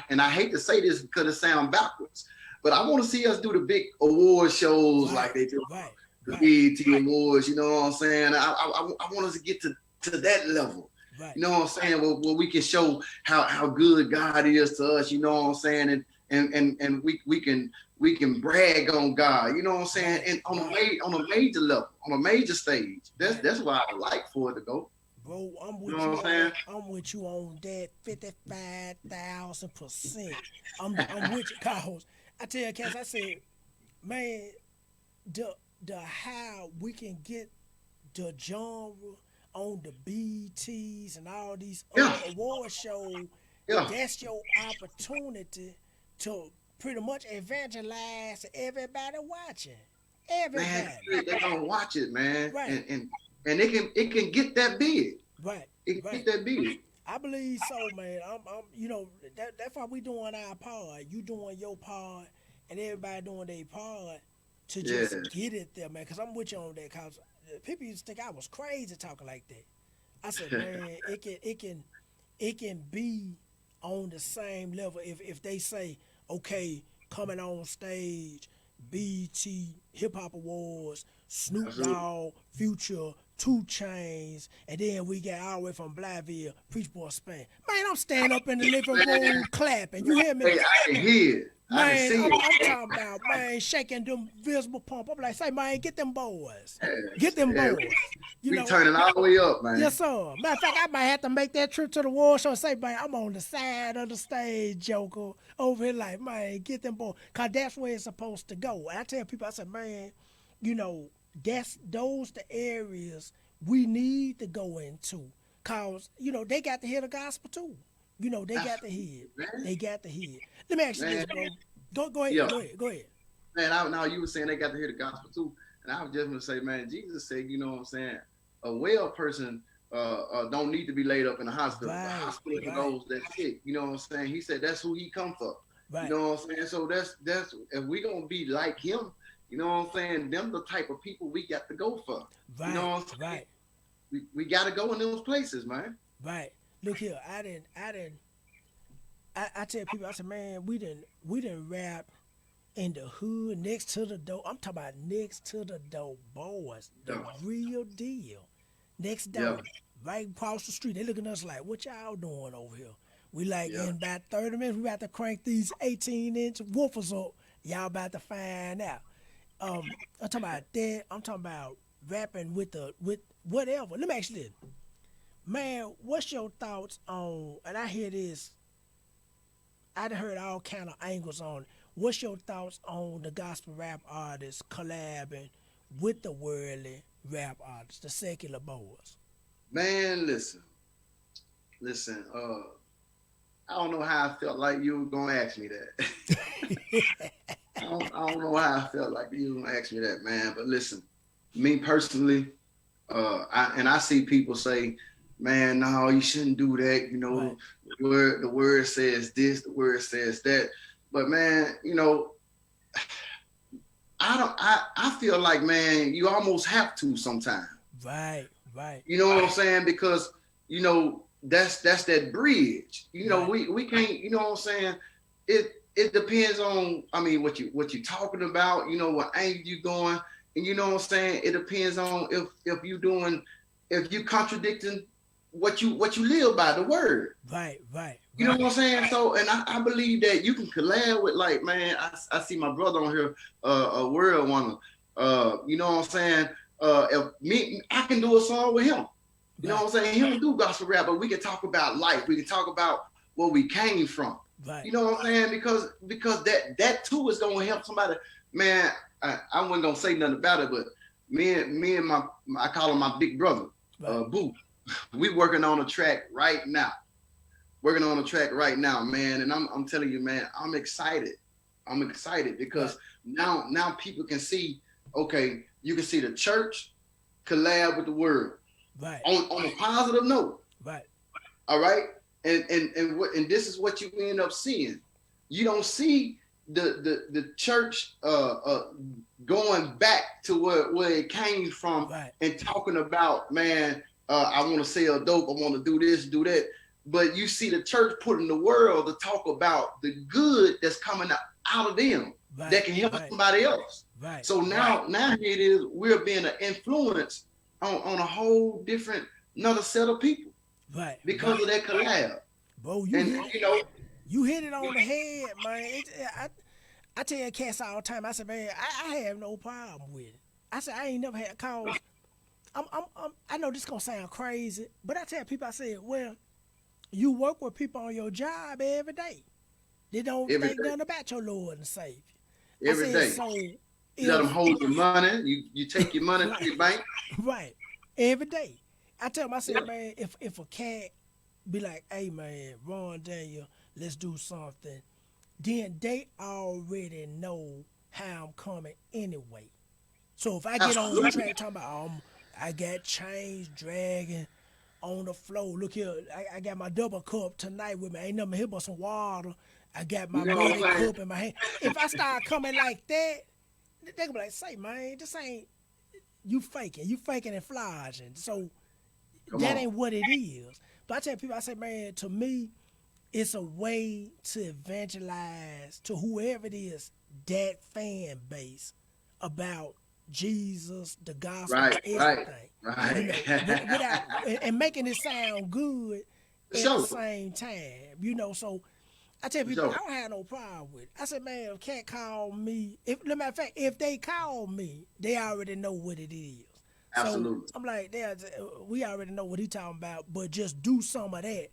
And I hate to say this because it sounds backwards, but I want to see us do the big award shows right, like they do right, the right, BET Awards. You know what I'm saying? I want us to get to that level. right, You know what I'm saying? Where we can show how good God is to us. You know what I'm saying? And we can brag on God. You know what I'm saying? right, And right, on a major level, on a major stage. right. That's why I would like for it to go. Bro, You know what I'm saying? I'm with you on that 55,000%. I'm with you, cause I tell you, Cass, I said, man, the how we can get the genre on the BTs and all these Yeah, other award shows, yeah. that's your opportunity to pretty much evangelize everybody watching. Man, Everybody. they gonna watch it, man, Right, and it can get that big. right, It can right. get that big. I believe so, man. You know, that's why we doing our part. You doing your part, and everybody doing their part to Yeah, just get it there, man. Cause I'm with you on that. Cause people used to think I was crazy talking like that. I said, man, it can be on the same level if they say, okay, coming on stage, BT Hip Hop Awards, Snoop absolutely. Dogg, Future, 2 Chains, and then we get all the way from PreachBoi Spann. Man, I'm standing up in the living room clapping. You hear me? Hey, I can hear it. I can Man, see I'm it. talking about, man, shaking them visible pump. I'm like, say, man, get them boys. Get Yes, them yeah, boys. You we know, turning all the way up, man. yes, sir. Matter of fact, I might have to make that trip to the war show and say, man, I'm on the side of the stage, Joker. Over here, like, man, get them boys. Because that's where it's supposed to go. And I tell people, I said, man, you know, those the areas we need to go into. Because, you know, they got to hear the gospel too. You know, they got to hear it. Man, They got to hear it. Let me ask you man, this, bro. Go ahead. yeah, Go ahead. man. Now you were saying they got to hear the gospel too, and I was just gonna say, man, Jesus said, you know what I'm saying, a well person don't need to be laid up in the hospital. The Right, hospital for right, those that sick. You know what I'm saying? He said that's who he come for. You right, know what I'm saying? So that's if we gonna be like him, you know what I'm saying? Them the type of people we got to go for. You know right, what I'm saying? right, We got to go in those places, man. right. Look here, I tell people, I said, man, we didn't rap in the hood next to the door. I'm talking about next to the door, boys, the Yeah, real deal. Next yeah, door, right across the street. They looking at us like, what y'all doing over here? We like, yeah. in about 30 minutes, we about to crank these 18-inch woofers up. Y'all about to find out. I'm talking about that. I'm talking about rapping with whatever. Let me ask you this. Man, what's your thoughts on, and I hear this, I done heard all kind of angles on it. What's your thoughts on the gospel rap artists collabing with the worldly rap artists, the secular boys? Man, listen. I don't know how I felt like you were gonna ask me that. I don't know how I felt like you were gonna ask me that, man. But listen, me personally, I see people say, "Man, no, you shouldn't do that." You Right, know, the word says this, the word says that. But man, you know, I don't. I feel like, man, you almost have to sometimes. right, right, You know what I'm saying? Because you know that's that bridge. You know, right, we can't. You know what I'm saying? It depends on. I mean, what you talking about. You know, what angle you going, and you know what I'm saying. It depends on if you contradicting what you live by the word. right, right, You know right, what I'm saying? So, and I believe that you can collab with, like, man, I see my brother on here, a world wonder. You know what I'm saying? If me, I can do a song with him. You know right, what I'm saying? He don't do gospel rap, but we can talk about life. We can talk about where we came from. right, You know what I'm saying? Because that too is gonna help somebody. Man, I wasn't gonna say nothing about it, but me and my I call him my big brother, right, Boo. We working on a track right now. Working on a track right now, man. And I'm telling you, man, I'm excited. I'm excited right, because now people can see, okay, you can see the church collab with the world right, on a positive note. right, All right. And this is what you end up seeing. You don't see the church going back to where it came from right, and talking about, man, I want to sell dope, I want to do this, do that. But you see the church put in the world to talk about the good that's coming out of them that right, can help right, somebody else. right, So now it is, we're being an influence on a whole different another set of people right, because right. of that collab. Bro, And you know, you hit it on the head, man. I tell cats all the time. I said, man, I have no problem with it. I said I ain't never had cause. I know this gonna sound crazy, but I tell people, I said, well, you work with people on your job every day. They don't every think day, nothing about your Lord and Savior. I every said, day. so You let them if hold your money. You take your money to right, your bank. right, every day. I tell them, I said, man, if a cat be like, hey man, Ron Daniel, let's do something, then they already know how I'm coming anyway. So if I get on the Absolutely. track talking about I got chains dragging on the floor. Look here, I got my double cup tonight with me. Ain't nothing here but some water. I got You my know what muddy I'm saying? cup in my hand. If I start coming like that, they gonna be like, say man, this ain't you faking. You faking and flogging. So Come that on. ain't what it is. But I tell people, I say, man, to me, it's a way to evangelize to whoever it is, that fan base about Jesus, the gospel, Right, right, everything. You right. know, without and making it sound good For at the sure. same time. You know, so I tell For people, sure. I don't have no problem with it. I said, man, if cat call me, if matter of fact, if they call me, they already know what it is. So Absolutely. I'm like, we already know what he talking about, but just do some of that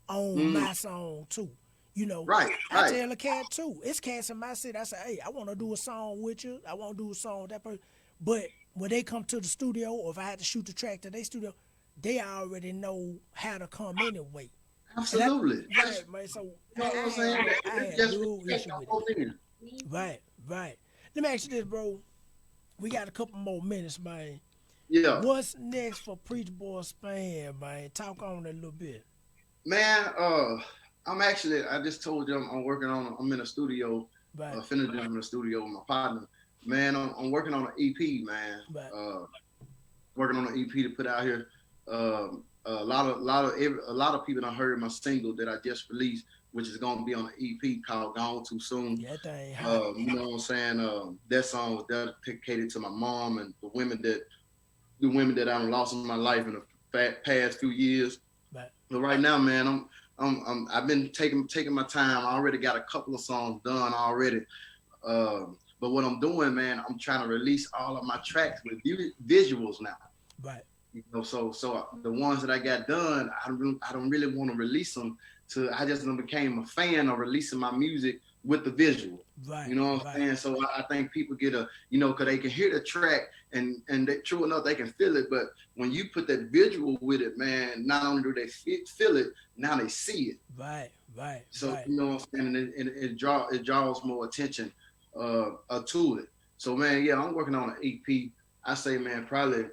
on Mm, my song too. You know, right, I right. tell a cat too. It's cats in my city. I say, hey, I want to do a song with you. I want to do a song with that person. But when they come to the studio, or if I had to shoot the track to their studio, they already know how to come anyway. And that, Absolutely. right, man. So You know what I'm saying? I It's had just no respect issue the with it. whole thing. Right, right. Let me ask you this, bro. We got a couple more minutes, man. Yeah. What's next for PreachBoi Spann, man? Talk on it a little bit. Man, I'm actually, I just told you I'm working on, I'm in the studio, Right, finishing in the studio with my partner. Man, I'm working on an EP, man. right, Working on an EP to put out here. A lot of people done heard my single that I just released, which is gonna be on an EP called "Gone Too Soon." yeah, that thing hot. You know what I'm saying? That song was dedicated to my mom and the women that I've lost in my life in the past few years. Right, But right now, man, I've been taking my time. I already got a couple of songs done already. But what I'm doing, man, I'm trying to release all of my tracks with visuals now. right, You know, so the ones that I got done, I don't really want to release them to. I just became a fan of releasing my music with the visual. right, You know what I'm right, saying? So I think people get because they can hear the track and they, true enough, they can feel it. But when you put that visual with it, man, not only do they feel it, now they see it. right, right, So right. you know what I'm saying, and it draws more attention to it. So man, yeah, I'm working on an EP. I say, man, probably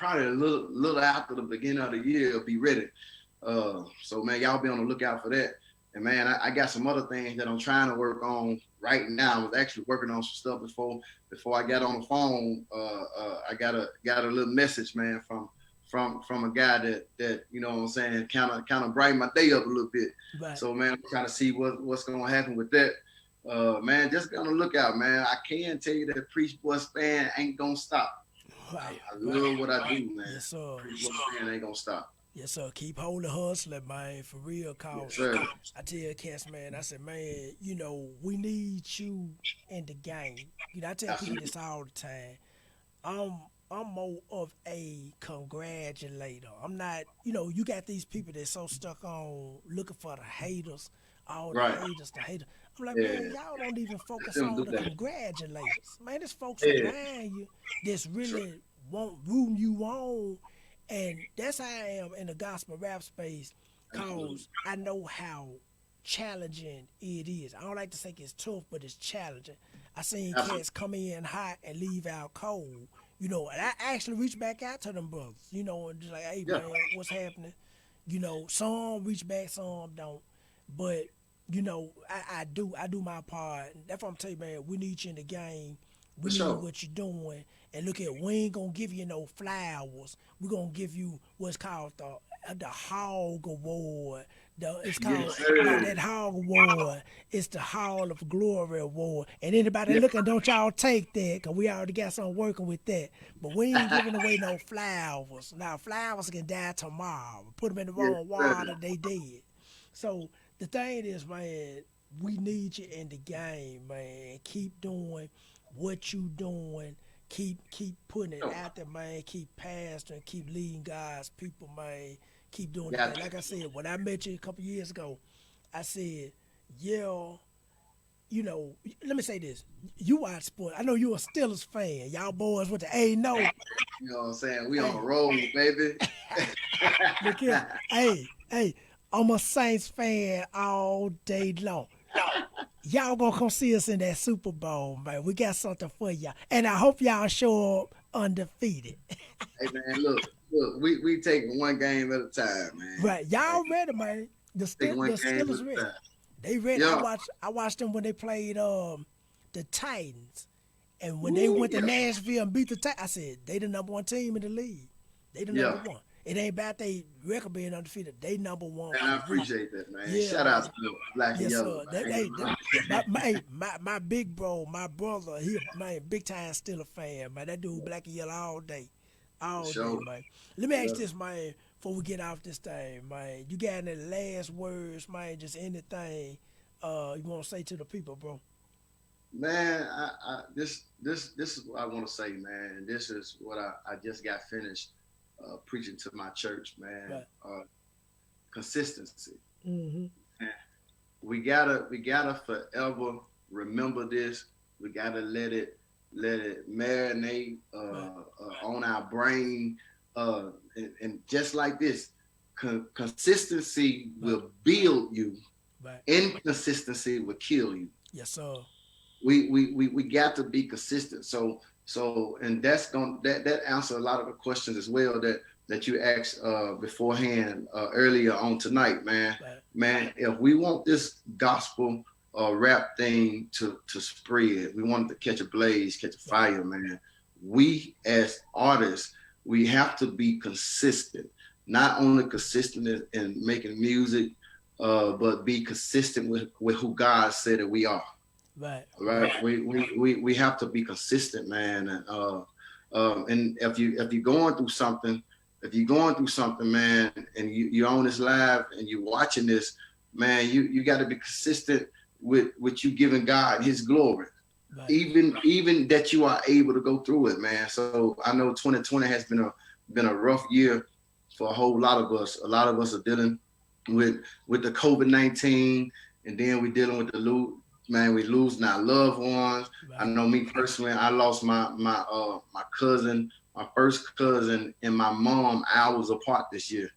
a little after the beginning of the year, it'll be ready. So man, y'all be on the lookout for that. And man, I got some other things that I'm trying to work on right now. I was actually working on some stuff before I got on the phone. I got a little message, man, from a guy that you know what I'm saying, kind of brighten my day up a little bit. Right. So man, I'm trying to see what's gonna happen with that. Man, just be on the lookout, man. I can tell you that PreachBoi Spann ain't gonna stop. Right, I right. love what I do, man. Yes, sir. PreachBoi Spann ain't gonna stop. Yes, sir. Keep holding hustling, man, for real. Yes, Cause sir. I tell cats, man, I said, man, you know, we need you in the game. You know, I tell people Absolutely. this all the time. I'm I'm more of a congratulator. I'm not, you know, you got these people that's so stuck on looking for the haters, all the Right. haters, the haters. I'm like, man, Yeah. y'all don't even Let focus them do on the that. congratulators. Man, there's folks Yeah. around you that's really want rooting you on. And that's how I am in the gospel rap space, Absolutely. cause I know how challenging it is. I don't like to say it's tough, but it's challenging. I seen Absolutely. cats come in hot and leave out cold. You know, and I actually reached back out to them brothers, you know, and just like, hey Yeah. man, what's happening? You know, some reach back, some don't. But, you know, I do my part. And that's what I'm telling you, man, we need you in the game. For We need sure. what you're doing. And look at, we ain't gonna give you no flowers. We're gonna give you what's called the Hog Award. It's called Yes, sir. that Hog Award. It's the Hall of Glory Award. And anybody Yeah. looking, don't y'all take that, because we already got something working with that. But we ain't giving away no flowers. Now, flowers can die tomorrow. Put them in the Yes, wrong sir. water, they dead. So the thing is, man, we need you in the game, man. Keep doing what you doing. Keep putting it Sure. out there, man. Keep pastoring, keep leading God's people, man. Keep doing it, man. Got you. Like I said, when I met you a couple years ago, I said, yeah, you know, let me say this. You watch sports. I know you a Steelers fan. Y'all boys with the A no. You know what I'm saying? We on a Hey, roll, baby. look here. Hey, I'm a Saints fan all day long. Y'all gonna come see us in that Super Bowl, man. We got something for y'all. And I hope y'all show up undefeated. Hey man, look, we taking one game at a time, man. Right. Y'all ready, man. Taking The one game at Steelers a ready. time. They ready. Yeah. I watched them when they played the Titans. And when they Ooh, went to yeah. Nashville and beat the Titans, I said, they the number one team in the league. They the number Yeah. one. It ain't about they record being undefeated. They number one And for I a reason. appreciate that, man. Yeah, Shout out man. to the black and Yes, yellow, sir. man. My big bro, my brother, he my big time still a fan, man. That dude black and yellow all day, For all day, sure. man. Let me ask Yeah. this, man. before we get off this thing, man, you got any last words, man? Just anything you want to say to the people, bro? Man, this is what I want to say, man. And this is what I just got finished preaching to my church, man. Right. Consistency. Mm-hmm. We gotta forever remember this. We gotta let it marinate on our brain. And just like this, consistency will build you. Right. Inconsistency will kill you. Yes, sir. We got to be consistent. And that answer a lot of the questions as well that you asked beforehand earlier on tonight, man. Right. Man, if we want this gospel rap thing to spread, we want it to catch a blaze, catch a fire, man. We as artists, we have to be consistent. Not only consistent in making music, but be consistent with who God said that we are. Right. Right. We have to be consistent, man. And if you're going through something, man, and you're on this live and you're watching this, man, you got to be consistent with you giving God His glory. Right. Even that you are able to go through it, man. So I know 2020 has been a rough year for a whole lot of us. A lot of us are dealing with the COVID-19, and then we're dealing with we losing our loved ones. Right. I know me personally, I lost my cousin, my first cousin, and my mom hours apart this year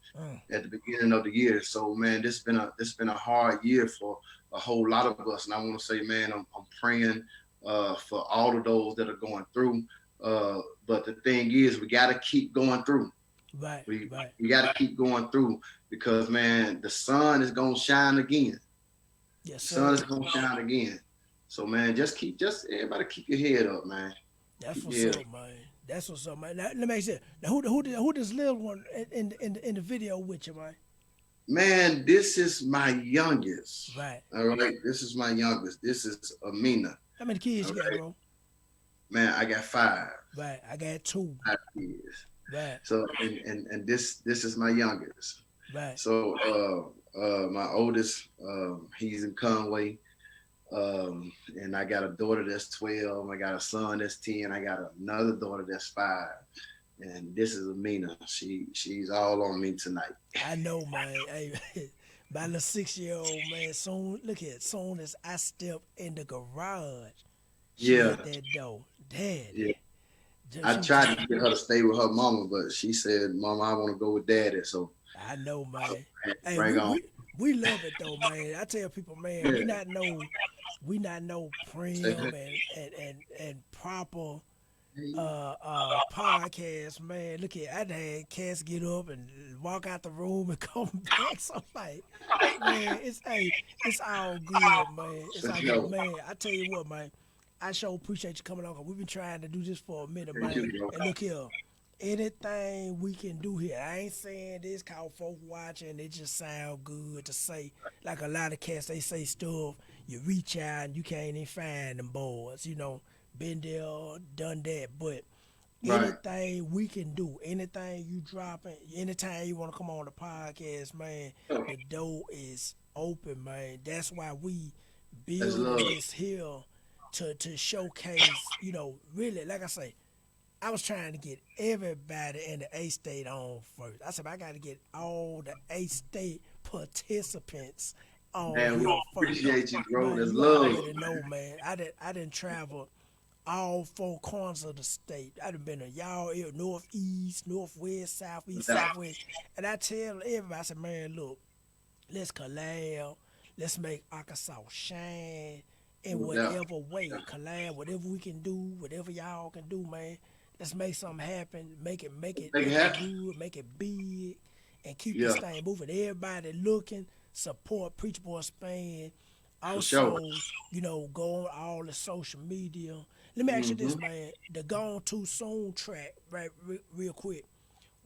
at the beginning of the year. So man, this been a hard year for a whole lot of us. And I want to say, man, I'm praying for all of those that are going through. But the thing is, we got to keep going through. Right. We got to keep going through, because man, the sun is gonna shine again. Yes, sir. The sun is gonna shine again. So man, everybody keep your head up, man. That's what's up, man. That's what's up, man. Now, let me ask you, now, who this little one in the video with you, man? Man, this is my youngest. Right. All right. This is my youngest. This is Amina. How many kids you got, bro? Man, I got 5. Right. I got 2. 5 kids. Right. So and this is my youngest. Right. So my oldest, he's in Conway. And I got a daughter that's 12. I got a son that's 10. I got another daughter that's 5. And this is Amina. She's all on me tonight. I know, man. Hey, my little 6-year-old, man, soon as I step in the garage, she hit that door. Daddy. Yeah. I tried to get her to stay with her mama, but she said, Mama, I want to go with Daddy. So I know, man. Bring on. We love it though, man. I tell people, man, we not know prim and proper podcast, man. Look at, I had cats get up and walk out the room and come back. So like, man, it's all good, man. It's all good, man. I tell you what, man. I sure appreciate you coming on, because we've been trying to do this for a minute, man. And look here, anything we can do here. I ain't saying this cause folk watching, it just sound good to say. Like a lot of cats, they say stuff, you reach out and you can't even find them boys, been there, done that. But anything we can do, anything you dropping, anytime you want to come on the podcast, man, the door is open, man. That's why we build this here to showcase, really, like I say, I was trying to get everybody in the A-State on first. I said, I got to get all the A-State participants on man, here we first. Appreciate you, bro. Man, There's you love. already know, man. I didn't travel all 4 corners of the state. I done been to y'all here, northeast, northwest, southeast, southwest. And I tell everybody, I said, man, look, let's collab. Let's make Arkansas shine in whatever way. Collab, whatever we can do, whatever y'all can do, man. Let's make something happen. Make it good, make it big, and keep this thing moving. Everybody looking, support PreachBoi Spann. Also, go on all the social media. Let me ask you this, man. The Gone Too Soon track, right, real quick.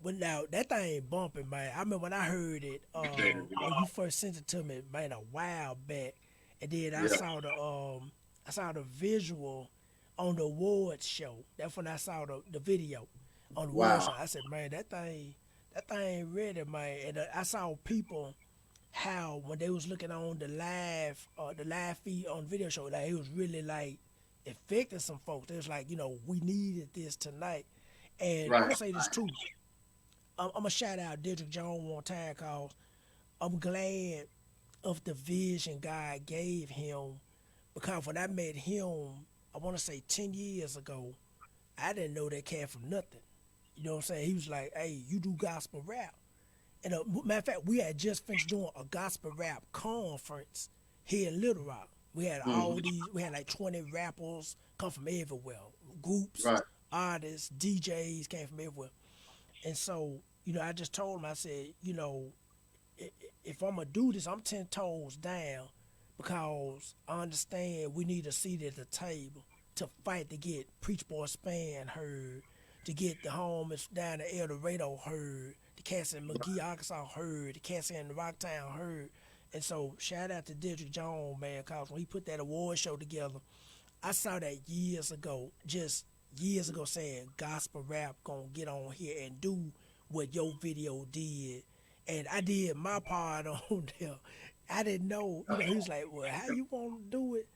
But now, that thing bumping, man. I remember when I heard it, when you first sent it to me, man, a while back. And then I saw the visual on the awards show. That's when I saw the video on the awards show. I said, man, that thing that thing ready, man. And I saw people how when they was looking on the live feed on the video show, like it was really like affecting some folks. It was like, we needed this tonight. And I'm Right. gonna say this too. I'm gonna shout out Dedrick Jones one time, cause I'm glad of the vision God gave him. Because when I met him, I want to say 10 years ago, I didn't know that cat from nothing. You know what I'm saying? He was like, hey, you do gospel rap. And matter of fact, we had just finished doing a gospel rap conference here in Little Rock. We had we had like 20 rappers come from everywhere. Groups, Right. artists, DJs came from everywhere. And so, I just told him, I said, if I'm going to do this, I'm 10 toes down because I understand we need a seat at the table to fight to get PreachBoi Spann heard, to get the homies down in El Dorado heard, the cats in McGee, Arkansas heard, the cats in Rocktown heard. And so shout out to Dedrick Jones, man, because when he put that award show together, I saw that years ago, just years ago, saying gospel rap gonna get on here and do what your video did. And I did my part on there. I didn't know, he was like, well, how you want to do it?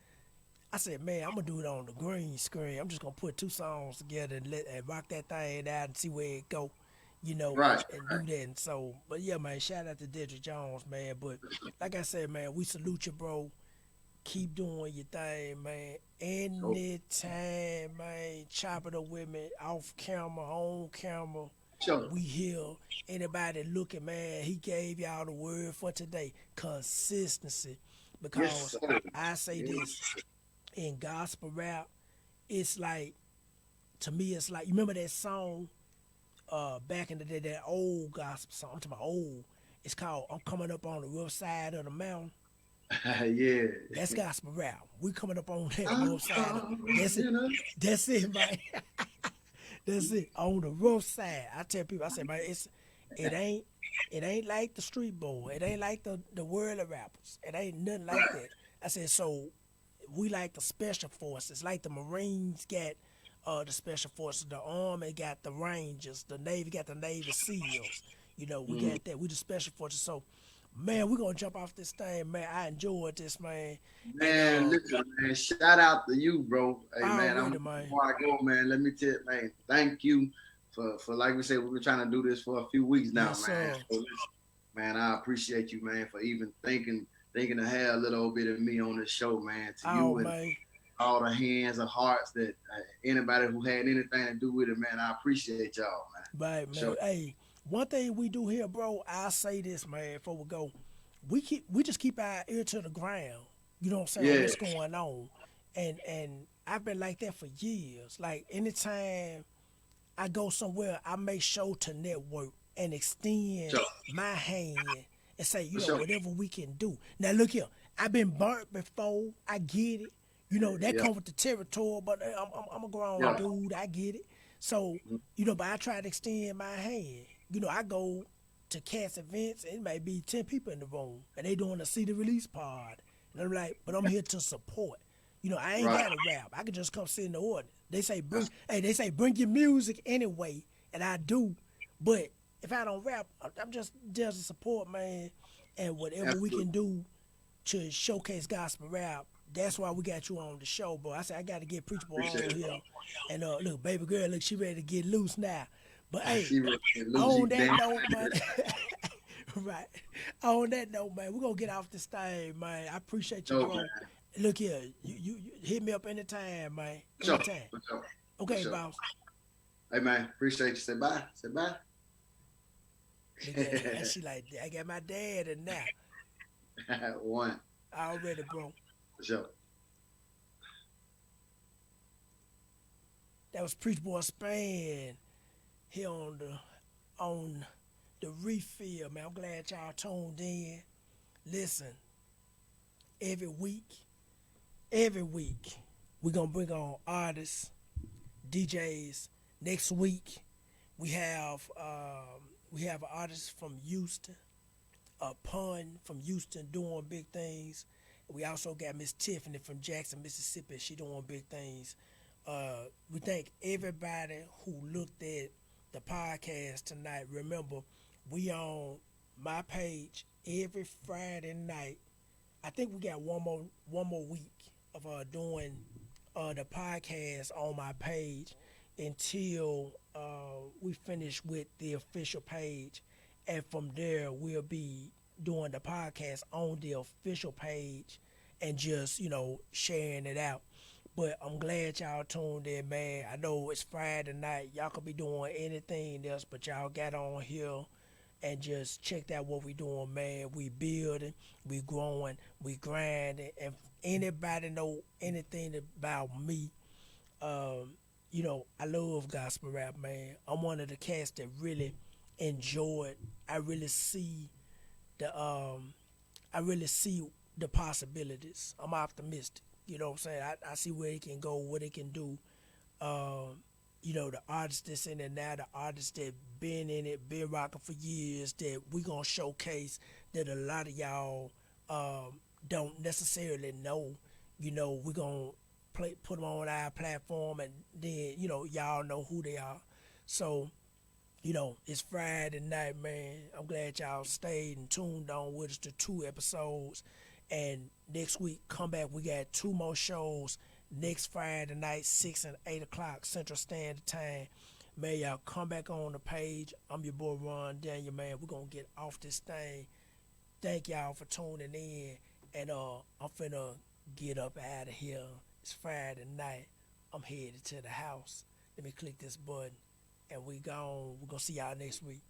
I said, man, I'm going to do it on the green screen. I'm just going to put two songs together and rock that thing out and see where it go, Right. and do that. And so, but yeah, man, shout out to Dedrick Jones, man. But like I said, man, we salute you, bro. Keep doing your thing, man. Anytime, man, chop it up with me, off camera, on camera. Sure. We here. Anybody looking, man, he gave y'all the word for today. Consistency. Because Yes, I say this, in gospel rap, it's like, to me, it's like, you remember that song back in the day, that old gospel song, I'm talking about old. It's called I'm Coming Up on the Rough Side of the Mountain. Yeah. That's gospel rap. We coming up on that I'm rough side. That's it. you know. That's it, man. That's it. On the rough side. I tell people, I say, man, it ain't like the street boy. It ain't like the world of rappers. It ain't nothing like that. I said, so we like the special forces, like the Marines got the special forces, the Army got the Rangers, the Navy got the Navy SEALs. We got that. We the special forces. So, man, we're gonna jump off this thing, man. I enjoyed this, man. Man, And listen, man. Shout out to you, bro. Hey, man. already, man. Before I go, man, let me tell you, man. Thank you for like we said, we've been trying to do this for a few weeks now, Yes, man. sir. So, listen, man, I appreciate you, man, for even thinking to have a little bit of me on this show, man. To you and Man. all the hands and hearts that anybody who had anything to do with it, man. I appreciate y'all, man. Right, man. Sure. Hey, one thing we do here, bro, I say this, man, before we go. We just keep our ear to the ground. You know what I'm saying? Yeah. What's going on? And I've been like that for years. Like anytime I go somewhere, I make sure to network and extend Sure. my hand and say, Sure. whatever we can do. Now look here, I've been burnt before. I get it. That comes with the territory, but I'm a grown dude. I get it. So, but I try to extend my hand. I go to cast events, and it may be 10 people in the room, and they doing a CD release pod. And I'm like, but I'm here to support. I ain't got to rap. I can just come sit in the audience. They say, bring your music anyway, and I do. But if I don't rap, I'm just there to support, man. And whatever we can do to showcase gospel rap, that's why we got you on the show, bro. I said I got to get PreachBoi on here. And look, baby girl, look, she ready to get loose now. But hey, on that note, man. Right. On that note, man, we're gonna get off this thing, man. I appreciate you, bro. Look here, you hit me up anytime, man. Anytime. Sure. Okay, sure. boss. Hey, man, appreciate you. Say bye. Say bye. And she like, I got my dad and now. One. Already, bro. Sure. That was PreachBoi Spann here on the refill, man. I'm glad y'all tuned in. Listen, every week, we're gonna bring on artists, DJs. Next week, we have an artist from Houston, a pun from Houston doing big things. We also got Miss Tiffany from Jackson, Mississippi. She doing big things. We thank everybody who looked at the podcast tonight. Remember, We on my page every Friday night. I think we got one more week of doing the podcast on my page until we finish with the official page, and from there we'll be doing the podcast on the official page and just sharing it out. But I'm glad y'all tuned in, man. I know it's Friday night. Y'all could be doing anything else, but y'all got on here and just checked out what we doing, man. We building, we growing, we grinding. And if anybody know anything about me, I love gospel rap, man. I'm one of the cats that really enjoy it. I really see the possibilities. I'm optimistic. You know what I'm saying? I see where it can go, what it can do. Um, the artists that's in it now, the artists that been in it, been rocking for years, that we gonna showcase that a lot of y'all don't necessarily know. We gonna put them on our platform, and then y'all know who they are. So it's Friday night, man. I'm glad y'all stayed and tuned on with us to 2 episodes. And next week, come back. We got 2 more shows next Friday night, 6 and 8 o'clock Central Standard Time. Man, y'all come back on the page. I'm your boy Ron Daniel, man. We're going to get off this thing. Thank y'all for tuning in. And I'm finna get up out of here. It's Friday night. I'm headed to the house. Let me click this button. And we're going to see y'all next week.